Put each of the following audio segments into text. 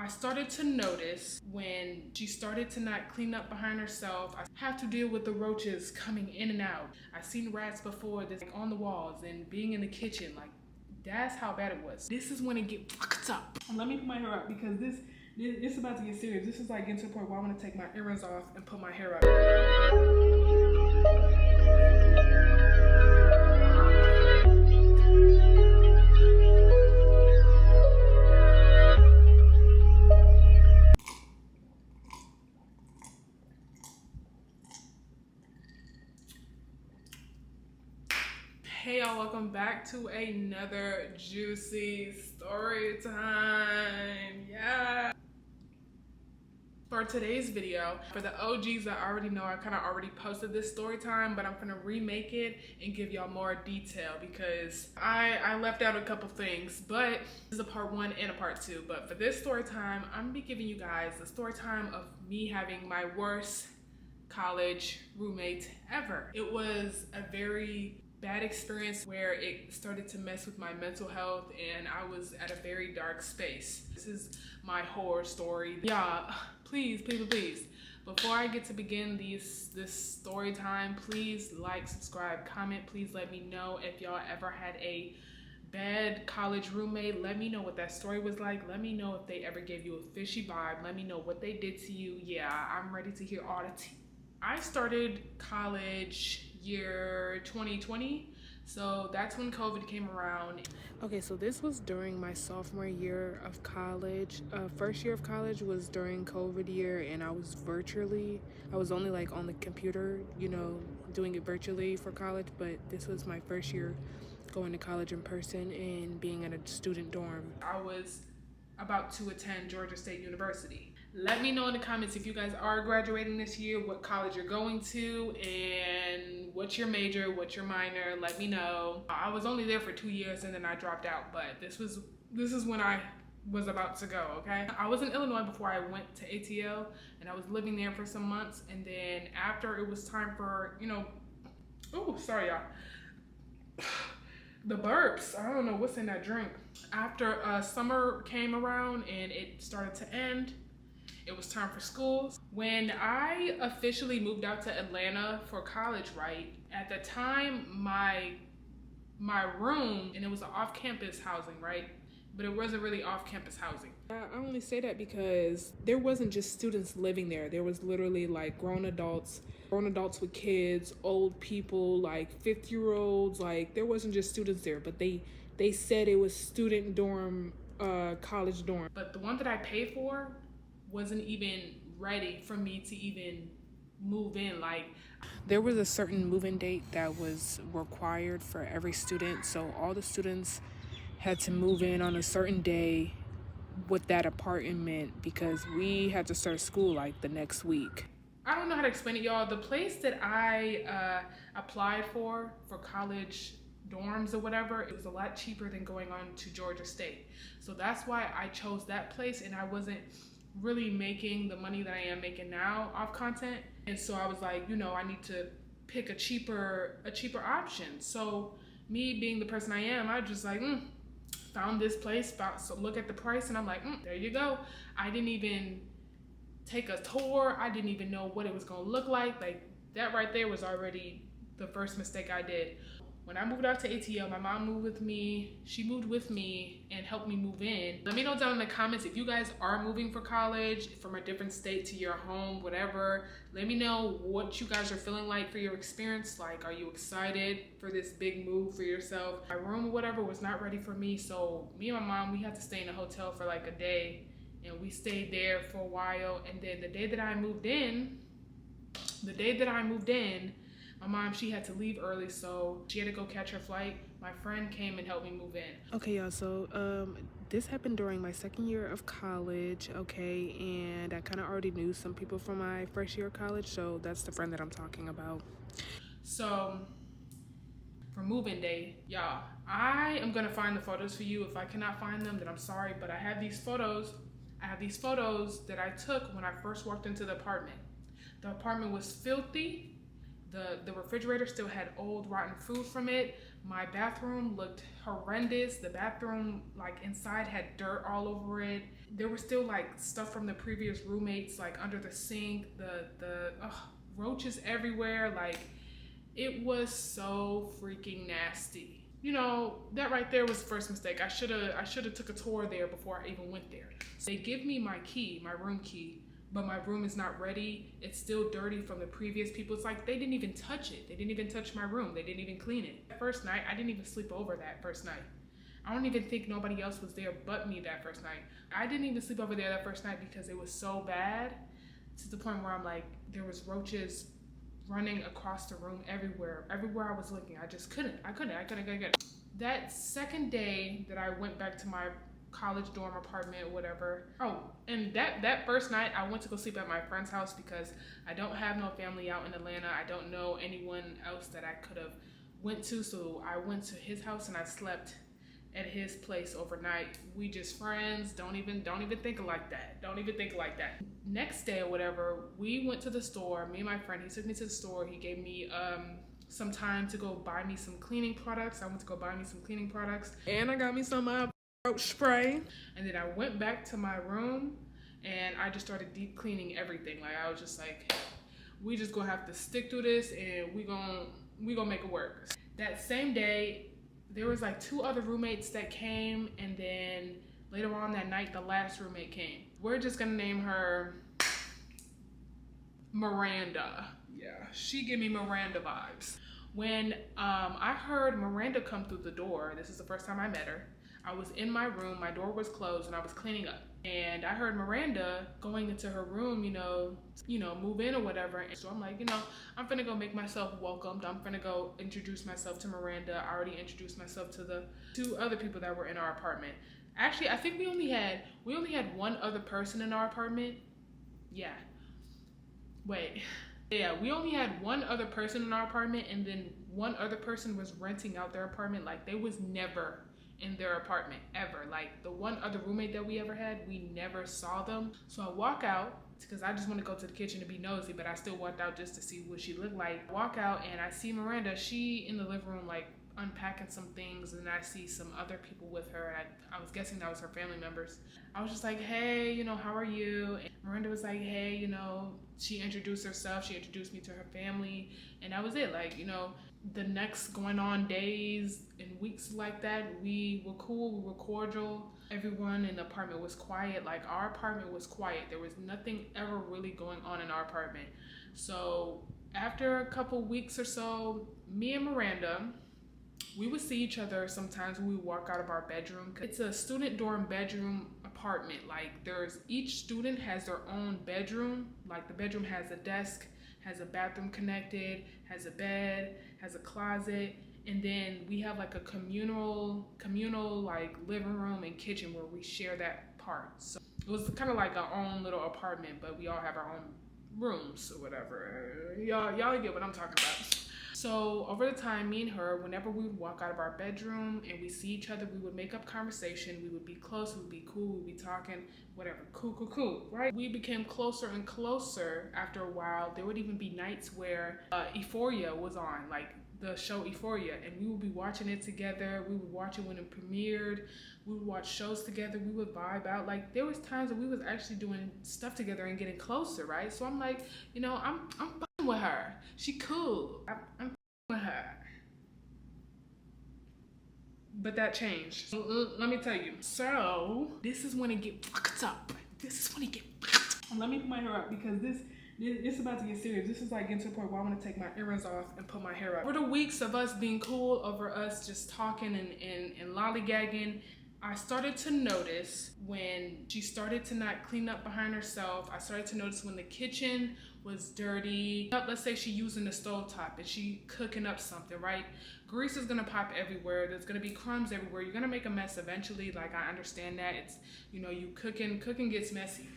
I started to notice when she started to not clean up behind herself. I have to deal with the roaches coming in and out. I've seen rats before, this like on the walls and being in the kitchen. Like, that's how bad it was. This is when it get fucked up. Let me put my hair up because it's about to get serious. This is like getting to the point where I want to take my earrings off and put my hair up. Hey y'all, welcome back to another juicy story time. Yeah. For today's video, for the OGs that already know, I kind of already posted this story time, but I'm gonna remake it and give y'all more detail because I left out a couple things, but this is a part 1 and a part 2. But for this story time, I'm gonna be giving you guys the story time of me having my worst college roommate ever. It was a very bad experience where it started to mess with my mental health and I was at a very dark space. This is my horror story. Y'all, please, before I get to begin this story time, please like, subscribe, comment. Please let me know if y'all ever had a bad college roommate. Let me know what that story was like. Let me know if they ever gave you a fishy vibe. Let me know what they did to you. Yeah, I'm ready to hear all the tea. I started college year 2020, so that's when COVID came around. Okay, so this was during my sophomore year of college. First year of college was during COVID year, and I was only like on the computer, you know, doing it virtually for college, but this was my first year going to college in person and being in a student dorm. I was about to attend Georgia State University. Let me know in the comments if you guys are graduating this year, what college you're going to, and what's your major, what's your minor. Let me know. I was only there for 2 years and then I dropped out, but this is when I was about to go, okay? I was in Illinois before I went to ATL, and I was living there for some months, and then after it was time for, you know, oh, sorry y'all. The burps, I don't know what's in that drink. After summer came around and it started to end, it was time for school. When I officially moved out to Atlanta for college, right, at the time my room, and it was off-campus housing, right, but it wasn't really off-campus housing. I only say that because there wasn't just students living there. There was literally like grown adults with kids, old people, like 50-year-olds. Like, there wasn't just students there, but they said it was student dorm, college dorm. But the one that I paid for wasn't even ready for me to even move in. Like, there was a certain move-in date that was required for every student, so all the students had to move in on a certain day with that apartment because we had to start school like the next week. I don't know how to explain it, y'all. The place that I applied for college dorms or whatever, it was a lot cheaper than going on to Georgia State. So that's why I chose that place, and I wasn't really making the money that I am making now off content. And so I was like, you know, I need to pick a cheaper option. So me being the person I am, I just like, found this place, so look at the price, and I'm like, there you go. I didn't even take a tour. I didn't even know what it was gonna look like. Like, that right there was already the first mistake I did. When I moved out to ATL, my mom moved with me. She moved with me and helped me move in. Let me know down in the comments if you guys are moving for college from a different state to your home, whatever. Let me know what you guys are feeling like for your experience. Like, are you excited for this big move for yourself? My room or whatever was not ready for me, so me and my mom, we had to stay in a hotel for like a day, and we stayed there for a while. And then the day that I moved in, my mom, she had to leave early, so she had to go catch her flight. My friend came and helped me move in. Okay, y'all, so this happened during my second year of college, okay, and I kind of already knew some people from my first year of college, so that's the friend that I'm talking about. So, for move-in day, y'all, I am gonna find the photos for you. If I cannot find them, then I'm sorry, but I have these photos. that I took when I first walked into the apartment. The apartment was filthy, The refrigerator still had old rotten food from it. My bathroom looked horrendous. The bathroom, like inside, had dirt all over it. There was still like stuff from the previous roommates, like under the sink, the roaches everywhere. Like, it was so freaking nasty. You know, that right there was the first mistake. I should have took a tour there before I even went there. So they give me my key, my room key, but my room is not ready. It's still dirty from the previous people. It's like they didn't even touch it. They didn't even touch my room. They didn't even clean it. That first night, I didn't even sleep over that first night. I don't even think nobody else was there but me that first night. I didn't even sleep over there that first night because it was so bad, to the point where I'm like, there was roaches running across the room everywhere. Everywhere I was looking, I just couldn't. I couldn't. That second day that I went back to my college dorm apartment or whatever. Oh, and that first night I went to go sleep at my friend's house because I don't have no family out in Atlanta. I don't know anyone else that I could have went to, so I went to his house and I slept at his place overnight. We just friends. Don't even think like that. Don't even think like that. Next day or whatever, we went to the store. Me and my friend, he took me to the store. He gave me some time to go buy me some cleaning products. I went to go buy me some cleaning products, and I got me some roach spray. And then I went back to my room and I just started deep cleaning everything. Like, I was just like, we just gonna have to stick through this and we gonna make it work. That same day, there was like 2 other roommates that came, and then later on that night, the last roommate came. We're just gonna name her Miranda. Yeah, she gave me Miranda vibes. When I heard Miranda come through the door, this is the first time I met her. I was in my room, my door was closed, and I was cleaning up. And I heard Miranda going into her room, you know, move in or whatever. And so I'm like, I'm finna go make myself welcomed. I'm finna go introduce myself to Miranda. I already introduced myself to the 2 other people that were in our apartment. Actually, I think we only had 1 other person in our apartment. Yeah. Wait. Yeah, we only had 1 other person in our apartment, and then 1 other person was renting out their apartment. Like, they was never in their apartment ever. Like, the 1 other roommate that we ever had, we never saw them. So I walk out because I just want to go to the kitchen to be nosy, but I still walked out just to see what she looked like. I walk out and I see Miranda. She in the living room, like, unpacking some things, and I see some other people with her. I was guessing that was her family members. I was just like, hey, how are you? And Miranda was like, hey, she introduced herself. She introduced me to her family, and that was it. Like, the next going on days and weeks like that, we were cool, we were cordial. Everyone in the apartment was quiet. Like, our apartment was quiet. There was nothing ever really going on in our apartment. So after a couple weeks or so, me and Miranda, we would see each other sometimes when we walk out of our bedroom. It's a student dorm bedroom apartment. Like, each student has their own bedroom. Like, the bedroom has a desk, has a bathroom connected, has a bed, has a closet, and then we have like a communal like living room and kitchen where we share that part. So it was kind of like our own little apartment, but we all have our own rooms or whatever. Y'all get what I'm talking about. So over the time, me and her, whenever we would walk out of our bedroom and we see each other, we would make up conversation. We would be close, we would be cool, we would be talking, whatever, cool, right? We became closer and closer after a while. There would even be nights where Euphoria was on, like the show Euphoria, and we would be watching it together. We would watch it when it premiered. We would watch shows together. We would vibe out. Like, there was times that we was actually doing stuff together and getting closer, right? So I'm like, I'm fine with her. She cool. I'm fine with her. But that changed. Let me tell you. So this is when it get fucked up. Let me put my hair up because this is about to get serious. This is like getting to the point where I want to take my earrings off and put my hair up. Over the weeks of us being cool, over us just talking and lollygagging, I started to notice when she started to not clean up behind herself. I started to notice when the kitchen was dirty. Let's say she using the stovetop and she cooking up something, right? Grease is gonna pop everywhere. There's gonna be crumbs everywhere. You're gonna make a mess eventually. Like, I understand that. It's, you cooking gets messy.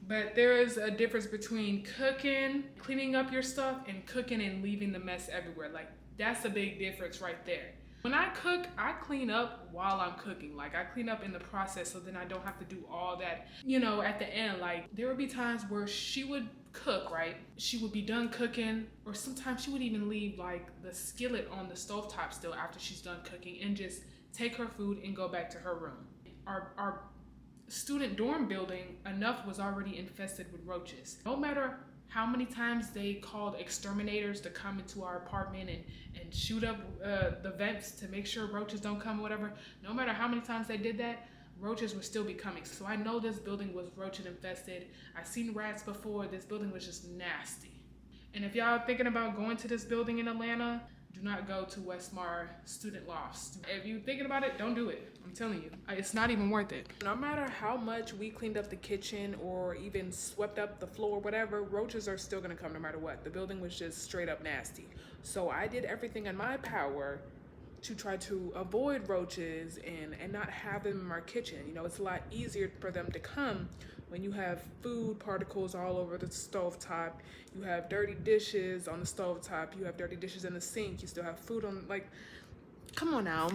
But there is a difference between cooking, cleaning up your stuff, and cooking and leaving the mess everywhere. Like, that's a big difference right there. When I cook, I clean up while I'm cooking. Like I clean up in the process so then I don't have to do all that, at the end. Like there would be times where she would cook, right? She would be done cooking, or sometimes she would even leave like the skillet on the stovetop still after she's done cooking and just take her food and go back to her room. Our student dorm building, enough was already infested with roaches. No matter how many times they called exterminators to come into our apartment and shoot up the vents to make sure roaches don't come or whatever, no matter how many times they did that, roaches would still be coming. So I know this building was roach infested. I've seen rats before. This building was just nasty. And if y'all are thinking about going to this building in Atlanta, do not go to Westmar Student Lofts. If you're thinking about it, don't do it. I'm telling you, it's not even worth it. No matter how much we cleaned up the kitchen or even swept up the floor, whatever, roaches are still gonna come no matter what. The building was just straight up nasty. So I did everything in my power to try to avoid roaches and not have them in our kitchen. It's a lot easier for them to come when you have food particles all over the stovetop, you have dirty dishes on the stovetop, you have dirty dishes in the sink, you still have food on, like, come on now.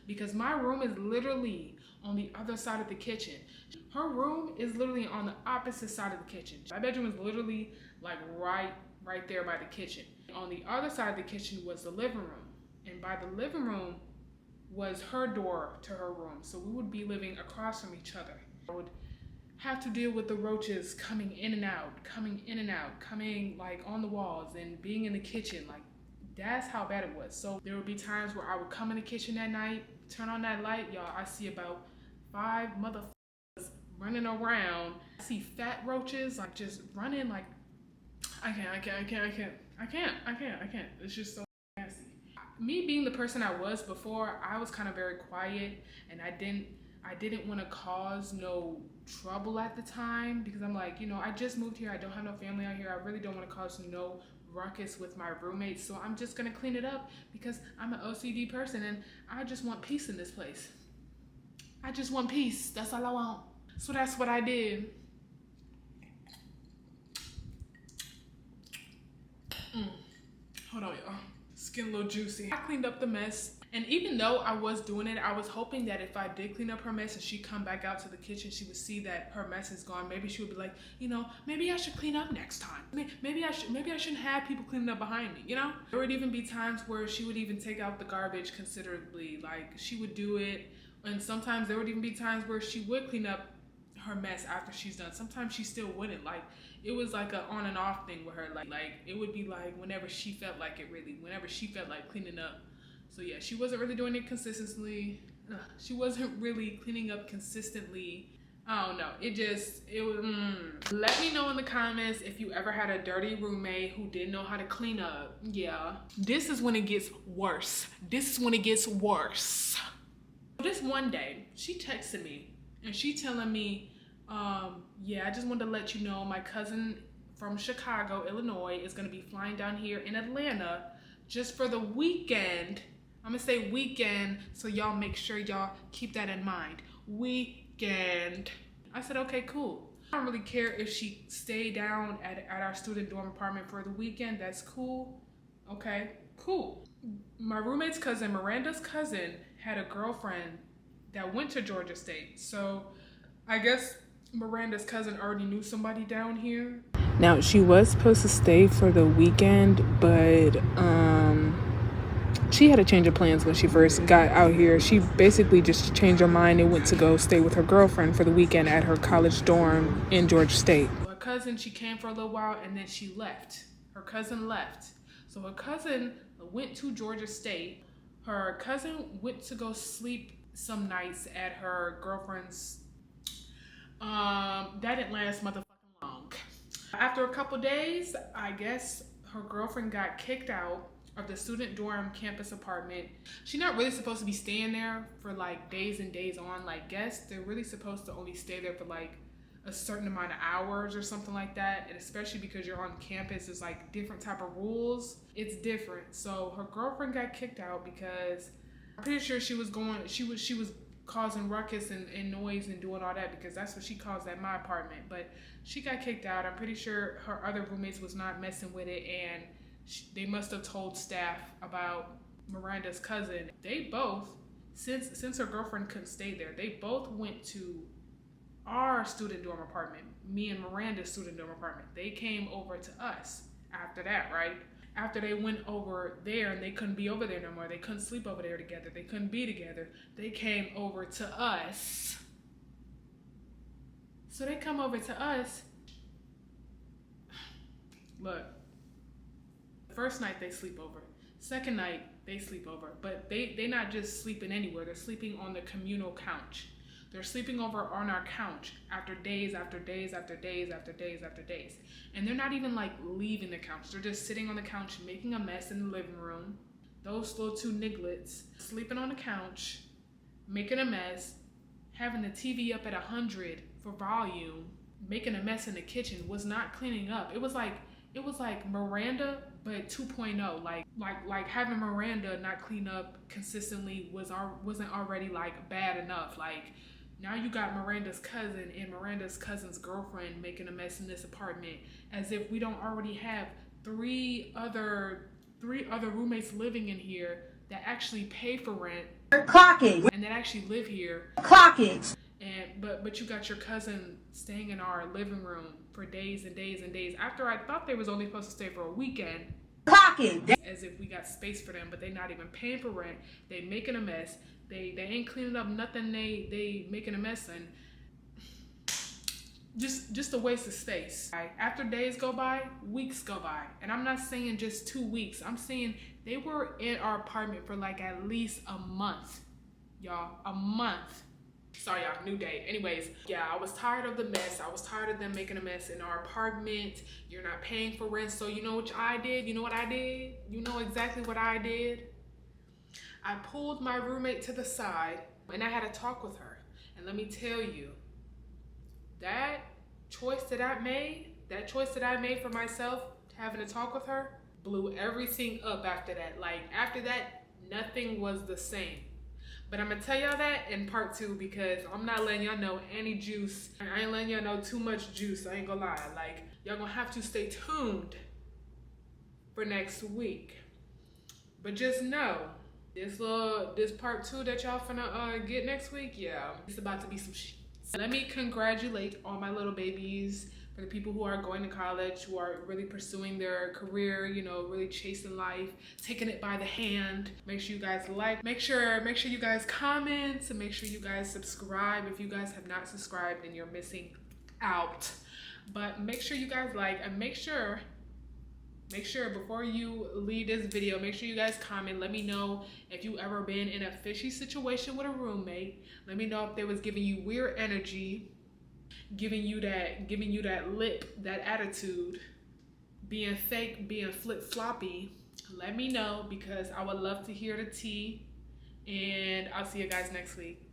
Because my room is literally on the other side of the kitchen. Her room is literally on the opposite side of the kitchen. My bedroom is literally like right there by the kitchen. On the other side of the kitchen was the living room. And by the living room was her door to her room. So we would be living across from each other. I would have to deal with the roaches coming in and out, coming like on the walls and being in the kitchen. Like that's how bad it was. So there would be times where I would come in the kitchen at night, turn on that light, y'all, I see about 5 motherfuckers running around. I see fat roaches like just running like, I can't. It's just so nasty. Me being the person I was before, I was kind of very quiet and I didn't want to cause no trouble at the time because I'm like, I just moved here. I don't have no family out here. I really don't want to cause no ruckus with my roommates. So I'm just going to clean it up because I'm an OCD person and I just want peace in this place. I just want peace. That's all I want. So that's what I did. Hold on, y'all. Skin a little juicy. I cleaned up the mess. And even though I was doing it, I was hoping that if I did clean up her mess and she come back out to the kitchen, she would see that her mess is gone. Maybe she would be like, maybe I should clean up next time. Maybe I shouldn't have people cleaning up behind me, There would even be times where she would even take out the garbage considerably. Like she would do it. And sometimes there would even be times where she would clean up her mess after she's done. Sometimes she still wouldn't. Like it was like a on and off thing with her. Like it would be like whenever she felt like it really, whenever she felt like cleaning up. So yeah, she wasn't really doing it consistently. She wasn't really cleaning up consistently. I don't know. It was. Let me know in the comments if you ever had a dirty roommate who didn't know how to clean up. Yeah. This is when it gets worse. This one day, she texted me and she telling me, yeah, I just wanted to let you know my cousin from Chicago, Illinois is going to be flying down here in Atlanta just for the weekend. I'm gonna say weekend, so y'all make sure y'all keep that in mind. Weekend. I said, okay, cool. I don't really care if she stayed down at our student dorm apartment for the weekend. That's cool. Okay, cool. My roommate's cousin, Miranda's cousin, had a girlfriend that went to Georgia State. So I guess Miranda's cousin already knew somebody down here. Now, she was supposed to stay for the weekend, but she had a change of plans when she first got out here. She basically just changed her mind and went to go stay with her girlfriend for the weekend at her college dorm in Georgia State. Her cousin, she came for a little while and then she left. Her cousin left. So her cousin went to Georgia State. Her cousin went to go sleep some nights at her girlfriend's. That didn't last motherfucking long. After a couple days, I guess her girlfriend got kicked out of the student dorm campus apartment. She's not really supposed to be staying there for like days and days on. Like guests, they're really supposed to only stay there for like a certain amount of hours or something like that. And especially because you're on campus, it's like different type of rules. It's different. So her girlfriend got kicked out because I'm pretty sure she was causing ruckus and noise and doing all that because that's what she caused at my apartment. But she got kicked out. I'm pretty sure her other roommates was not messing with it and they must have told staff about Miranda's cousin, they both, since her girlfriend couldn't stay there, they both went to our student dorm apartment, me and Miranda's student dorm apartment. They came over to us after that, right? After they went over there and they couldn't be over there no more, they couldn't sleep over there together, they couldn't be together, they came over to us. So they come over to us. Look, first night they sleep over. Second night they sleep over. But they not just sleeping anywhere, they're sleeping on the communal couch. They're sleeping over on our couch after days, after days, after days, after days, after days. And they're not even like leaving the couch. They're just sitting on the couch, making a mess in the living room. Those little two nigglets sleeping on the couch, making a mess, having the TV up at 100 for volume, making a mess in the kitchen, was not cleaning up. It was like Miranda, but 2.0. Like having Miranda not clean up consistently wasn't already like bad enough. Like, now you got Miranda's cousin and Miranda's cousin's girlfriend making a mess in this apartment, as if we don't already have three other roommates living in here that actually pay for rent. Clock it. And that actually live here. Clock it. And but you got your cousin staying in our living room for days and days and days, after I thought they was only supposed to stay for a weekend. Clock it. As if we got space for them, but they not even paying for rent. They making a mess. They ain't cleaning up nothing. They making a mess, and just a waste of space. After days go by, weeks go by, and I'm not saying just 2 weeks. I'm saying they were in our apartment for like at least a month, y'all. A month. Sorry, y'all, new date. Anyways, yeah, I was tired of the mess. I was tired of them making a mess in our apartment. You're not paying for rent, so you know what I did? You know what I did? You know exactly what I did? I pulled my roommate to the side and I had a talk with her. And let me tell you, that choice that I made for myself, having a talk with her, blew everything up after that. Like, after that, nothing was the same. But I'm gonna tell y'all that in part 2, because I'm not letting y'all know any juice. I ain't letting y'all know too much juice, I ain't gonna lie. Like, y'all gonna have to stay tuned for next week. But just know, this part 2 that y'all finna get next week, yeah, it's about to be some shit. So let me congratulate all my little babies, for the people who are going to college, who are really pursuing their career, you know, really chasing life, taking it by the hand. Make sure you guys like, make sure you guys comment, make sure you guys subscribe. If you guys have not subscribed, then you're missing out. But make sure you guys like, and make sure before you leave this video, make sure you guys comment. Let me know if you ever been in a fishy situation with a roommate. Let me know if they was giving you weird energy, giving you that lip, that attitude, being fake, being flip-floppy. Let me know, because I would love to hear the tea. And I'll see you guys next week.